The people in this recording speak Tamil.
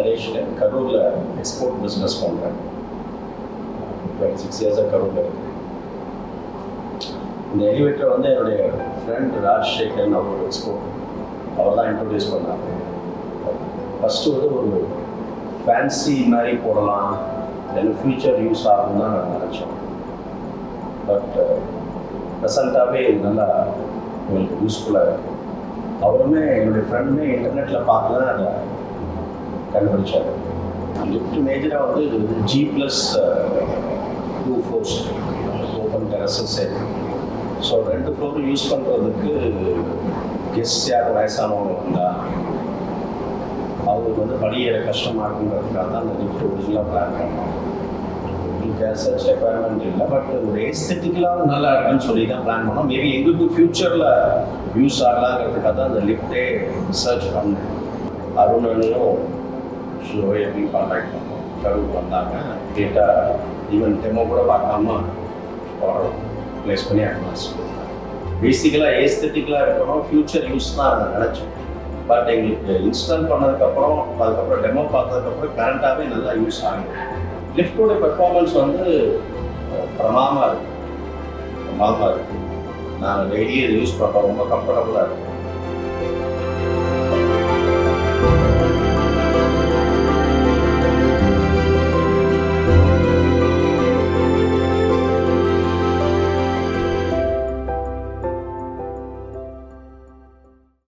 Naresh Karur export business பண்ணுறேன். 26 years கரூரில் இருக்கு. இந்த எலிவேட்டர் வந்து என்னுடைய ஃப்ரெண்ட் ராஜசேகரன் அவர் எக்ஸ்போர்ட் அவர் தான் இன்ட்ரடியூஸ் பண்ணாங்க. ஃபஸ்ட்டு வந்து ஒரு ஃபேன்சி மாதிரி போடலாம், தென் ஃபியூச்சர் யூஸ் ஆகும் தான் நான் நினச்சோம். பட் ப்ரெசண்ட்டாகவே இது நல்லா எங்களுக்கு யூஸ்ஃபுல்லாக இருக்குது. அவருமே என்னுடைய ஃப்ரெண்டுமே இன்டர்நெட்டில் பார்த்து தான் அதை கண்டுபிடிச்சார். லிஃப்ட் மேஜராக வந்து இது வந்து G+2 floors Open-terrace சரி. ஸோ 2 ஃப்ளோரும் யூஸ் பண்ணுறதுக்கு கெஸ்ட் யார் வயசானவங்க வந்தால் அவங்களுக்கு வந்து படியேற கஷ்டமாக இருக்குங்கிறதுக்காக தான் அந்த லிஃப்ட் ஒரிஜினலாக பிளான் பண்ணோம். உங்களுக்கு சச் ரெக்வயர்மெண்ட் இல்லை, பட் ஒரு எஸ்தெட்டிக்கலாக நல்லா இருக்குன்னு சொல்லி தான் பிளான் பண்ணோம். மேபி எங்களுக்கு ஃப்யூச்சரில் யூஸ் ஆகலாங்கிறதுக்காக தான் அந்த லிஃப்டே ரிசர்ச் பண்ணேன். அருணையும் ஷோயையும் கான்டாக்ட் பண்ணோம். கரூர் வந்தாங்க, கேட்டால் ஈவன் டெமோ கூட பார்க்காம ப்ளேஸ் பண்ணி அட்வான்ஸ் கொடுத்தாங்க. பேசிக்கலாக ஏஸ்தெட்டிக்கலாக இருக்கணும், ஃப்யூச்சர் யூஸ் தான் நாங்கள் நினச்சோம். பட் எங்களுக்கு இன்ஸ்டால் பண்ணதுக்கப்புறம் அதுக்கப்புறம் டெமோ பார்த்ததுக்கப்புறம் கரண்ட்டாகவே நல்லா யூஸ் ஆகுது. லிஃப்டோட பெர்ஃபார்மன்ஸ் வந்து பிரமாதமாக இருக்குது. நாங்கள் டெய்லி இது யூஸ் பண்ணுறோம், ரொம்ப கம்ஃபர்டபுளாக இருக்குது.